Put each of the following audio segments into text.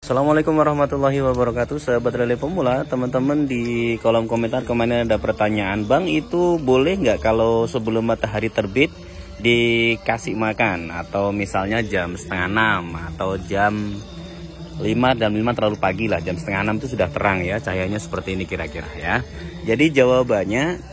Assalamualaikum warahmatullahi wabarakatuh, sahabat Lele Pemula. Teman-teman di kolom komentar kemarin ada pertanyaan, Bang, itu boleh nggak kalau sebelum matahari terbit dikasih makan, atau misalnya jam setengah 6 atau jam 5, jam 5 terlalu pagi lah, jam setengah 6 itu sudah terang ya, cahayanya seperti ini kira-kira ya. Jadi jawabannya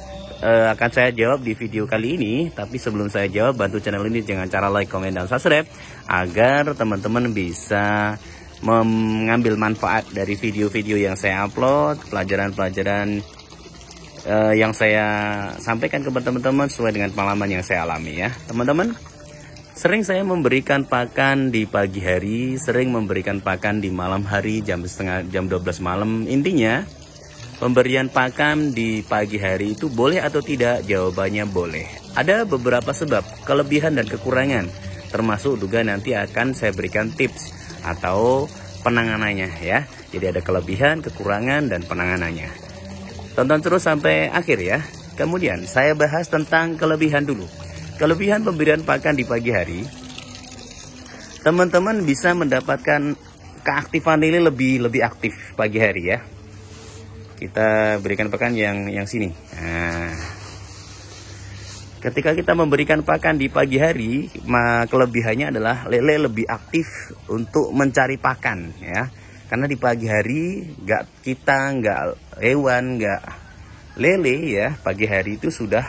akan saya jawab di video kali ini. Tapi sebelum saya jawab, bantu channel ini dengan cara like, komen, dan subscribe agar teman-teman bisa mengambil manfaat dari video-video yang saya upload, pelajaran-pelajaran yang saya sampaikan kepada teman-teman sesuai dengan pengalaman yang saya alami ya. Teman-teman, sering saya memberikan pakan di pagi hari, sering memberikan pakan di malam hari jam 12 malam. Intinya pemberian pakan di pagi hari itu boleh atau tidak? Jawabannya boleh. Ada beberapa sebab, kelebihan dan kekurangan, termasuk juga nanti akan saya berikan tips atau penanganannya ya. Jadi ada kelebihan, kekurangan, dan penanganannya. Tonton terus sampai akhir ya. Kemudian saya bahas tentang kelebihan dulu. Kelebihan pemberian pakan di pagi hari, teman-teman bisa mendapatkan keaktifan lele lebih aktif pagi hari ya. Kita berikan pakan yang sini. Nah, ketika kita memberikan pakan di pagi hari, kelebihannya adalah lele lebih aktif untuk mencari pakan ya. Karena di pagi hari nggak hewan, nggak lele ya, pagi hari itu sudah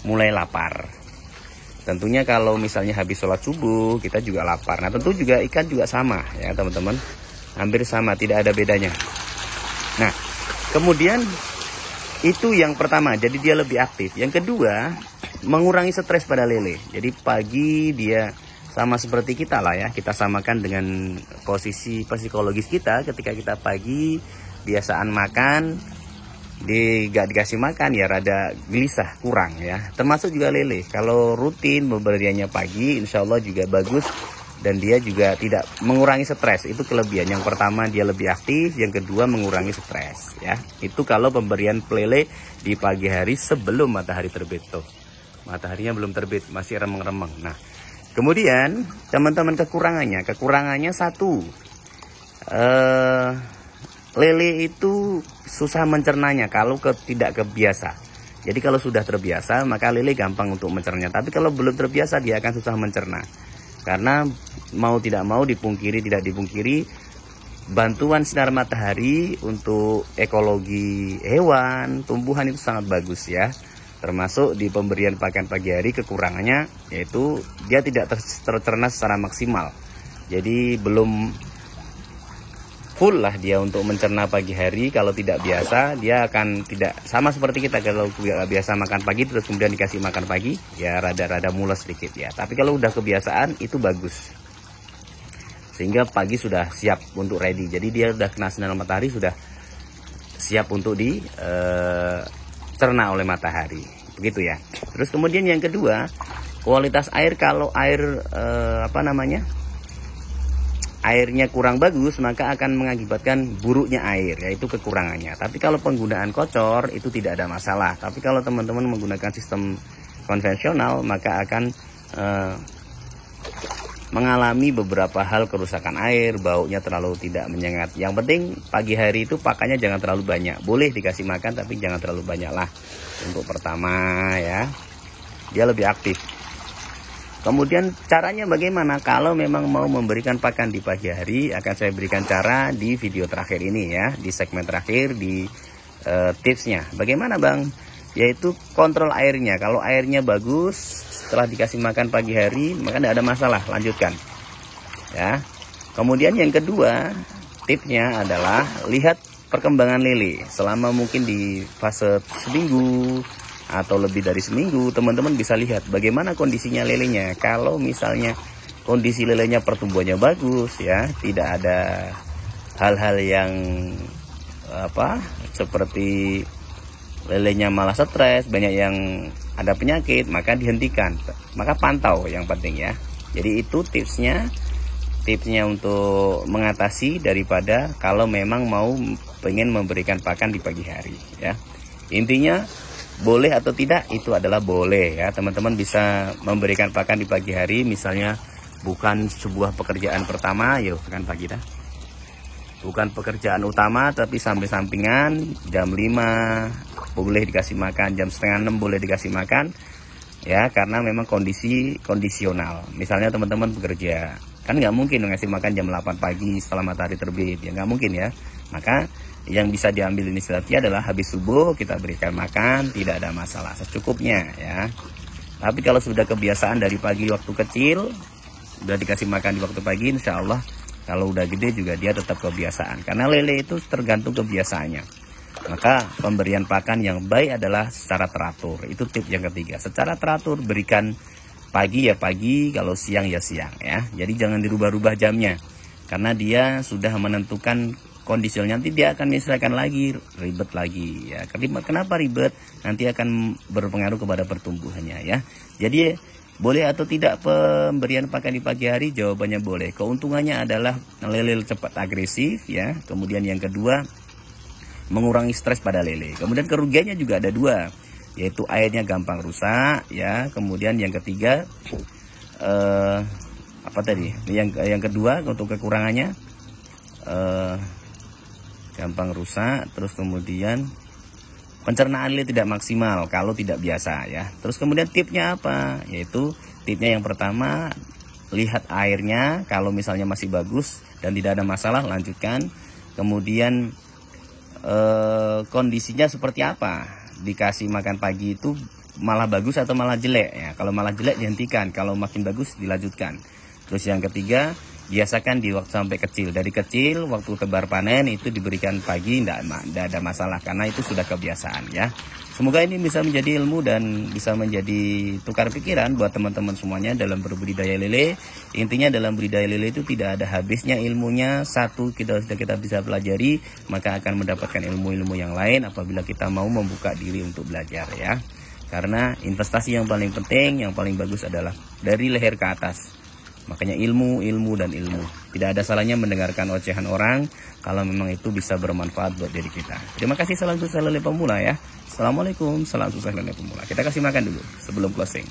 mulai lapar. Tentunya kalau misalnya habis sholat subuh kita juga lapar. Nah tentu juga ikan juga sama ya teman-teman, hampir sama, tidak ada bedanya. Nah kemudian itu yang pertama, jadi dia lebih aktif. Yang kedua, mengurangi stres pada lele. Jadi pagi dia sama seperti kita lah ya, kita samakan dengan posisi psikologis kita. Ketika kita pagi biasaan makan, gak dikasih makan ya rada gelisah, kurang ya. Termasuk juga lele, kalau rutin pemberiannya pagi insya Allah juga bagus, dan dia juga tidak mengurangi stres. Itu kelebihan. Yang pertama dia lebih aktif, yang kedua mengurangi stres ya. Itu kalau pemberian lele di pagi hari sebelum matahari terbit tuh. Mataharinya belum terbit, masih remeng-remeng. Nah kemudian teman-teman kekurangannya satu, lele itu susah mencernanya kalau tidak kebiasa. Jadi kalau sudah terbiasa maka lele gampang untuk mencernanya. Tapi kalau belum terbiasa dia akan susah mencerna. Karena mau tidak mau, tidak dipungkiri, bantuan sinar matahari untuk ekologi hewan, tumbuhan itu sangat bagus ya. Termasuk di pemberian pakan pagi hari, kekurangannya yaitu dia tidak tercerna secara maksimal. Jadi belum full lah dia untuk mencerna pagi hari. Kalau tidak biasa dia akan tidak sama seperti kita. Kalau biasa makan pagi terus kemudian dikasih makan pagi ya rada mules sedikit ya. Tapi kalau udah kebiasaan itu bagus, sehingga pagi sudah siap untuk ready. Jadi dia udah kena sinar matahari, sudah siap untuk dicerna oleh matahari, begitu ya. Terus kemudian yang kedua, kualitas air. Kalau air airnya kurang bagus, maka akan mengakibatkan buruknya air, yaitu kekurangannya. Tapi kalau penggunaan kocor itu tidak ada masalah. Tapi kalau teman-teman menggunakan sistem konvensional, maka akan mengalami beberapa hal kerusakan air, baunya terlalu tidak menyengat. Yang penting pagi hari itu pakannya jangan terlalu banyak. Boleh dikasih makan tapi jangan terlalu banyak lah. Untuk pertama ya, dia lebih aktif. Kemudian caranya bagaimana? Kalau memang mau memberikan pakan di pagi hari, akan saya berikan cara di video terakhir ini ya, di segmen terakhir, di tipsnya. Bagaimana Bang? Yaitu kontrol airnya. Kalau airnya bagus setelah dikasih makan pagi hari, maka tidak ada masalah, lanjutkan ya. Kemudian yang kedua, tipsnya adalah lihat perkembangan lele selama mungkin di fase seminggu atau lebih dari seminggu. Teman-teman bisa lihat bagaimana kondisinya lelenya. Kalau misalnya kondisi lelenya pertumbuhannya bagus ya, tidak ada hal-hal yang seperti lelenya malah stres, banyak yang ada penyakit, maka dihentikan, maka pantau yang penting ya. Jadi itu tipsnya untuk mengatasi daripada kalau memang pengen memberikan pakan di pagi hari ya. Intinya boleh atau tidak itu adalah boleh ya. Teman-teman bisa memberikan pakan di pagi hari, misalnya bukan sebuah pekerjaan pertama, yuk kan pagi dah. bukan pekerjaan utama tapi sampai sampingan. Jam 5 boleh dikasih makan, jam setengah 6 boleh dikasih makan ya, karena memang kondisi kondisional. Misalnya teman-teman bekerja, kan nggak mungkin ngasih makan jam 8 pagi setelah matahari terbit, ya nggak mungkin ya. Maka yang bisa diambil inisiatif adalah habis subuh kita berikan makan, tidak ada masalah, secukupnya ya. Tapi kalau sudah kebiasaan dari pagi waktu kecil, sudah dikasih makan di waktu pagi, insya Allah kalau udah gede juga dia tetap kebiasaan. Karena lele itu tergantung kebiasaannya. Maka pemberian pakan yang baik adalah secara teratur. Itu tips yang ketiga. Secara teratur, berikan pagi ya pagi, kalau siang ya siang ya. Jadi jangan dirubah-rubah jamnya. Karena dia sudah menentukan kondisional, nanti dia akan menyesuaikan lagi, ribet lagi ya. Kenapa ribet? Nanti akan berpengaruh kepada pertumbuhannya ya. Jadi boleh atau tidak pemberian pakan di pagi hari? Jawabannya boleh. Keuntungannya adalah lele cepat agresif ya. Kemudian yang kedua, mengurangi stres pada lele. Kemudian kerugiannya juga ada dua, yaitu airnya gampang rusak ya. Kemudian yang ketiga apa tadi? Yang kedua untuk kekurangannya gampang rusak, terus kemudian pencernaan lele tidak maksimal kalau tidak biasa ya. Terus kemudian tipsnya apa? Yaitu tipsnya yang pertama, lihat airnya, kalau misalnya masih bagus dan tidak ada masalah lanjutkan. Kemudian kondisinya seperti apa? Dikasih makan pagi itu malah bagus atau malah jelek ya? Kalau malah jelek dihentikan, kalau makin bagus dilanjutkan. Terus yang ketiga, biasakan di waktu sampai kecil. Dari kecil waktu tebar panen itu diberikan pagi, tidak ada masalah karena itu sudah kebiasaan ya. Semoga ini bisa menjadi ilmu dan bisa menjadi tukar pikiran buat teman-teman semuanya dalam berbudidaya lele. Intinya dalam budidaya lele itu tidak ada habisnya ilmunya. Satu, kita bisa pelajari, maka akan mendapatkan ilmu-ilmu yang lain apabila kita mau membuka diri untuk belajar ya. Karena investasi yang paling penting, yang paling bagus adalah dari leher ke atas. Makanya ilmu, dan ilmu. Tidak ada salahnya mendengarkan ocehan orang kalau memang itu bisa bermanfaat buat diri kita. Terima kasih, salam sukses lele pemula ya. Assalamualaikum, salam sukses lele pemula. Kita kasih makan dulu sebelum closing.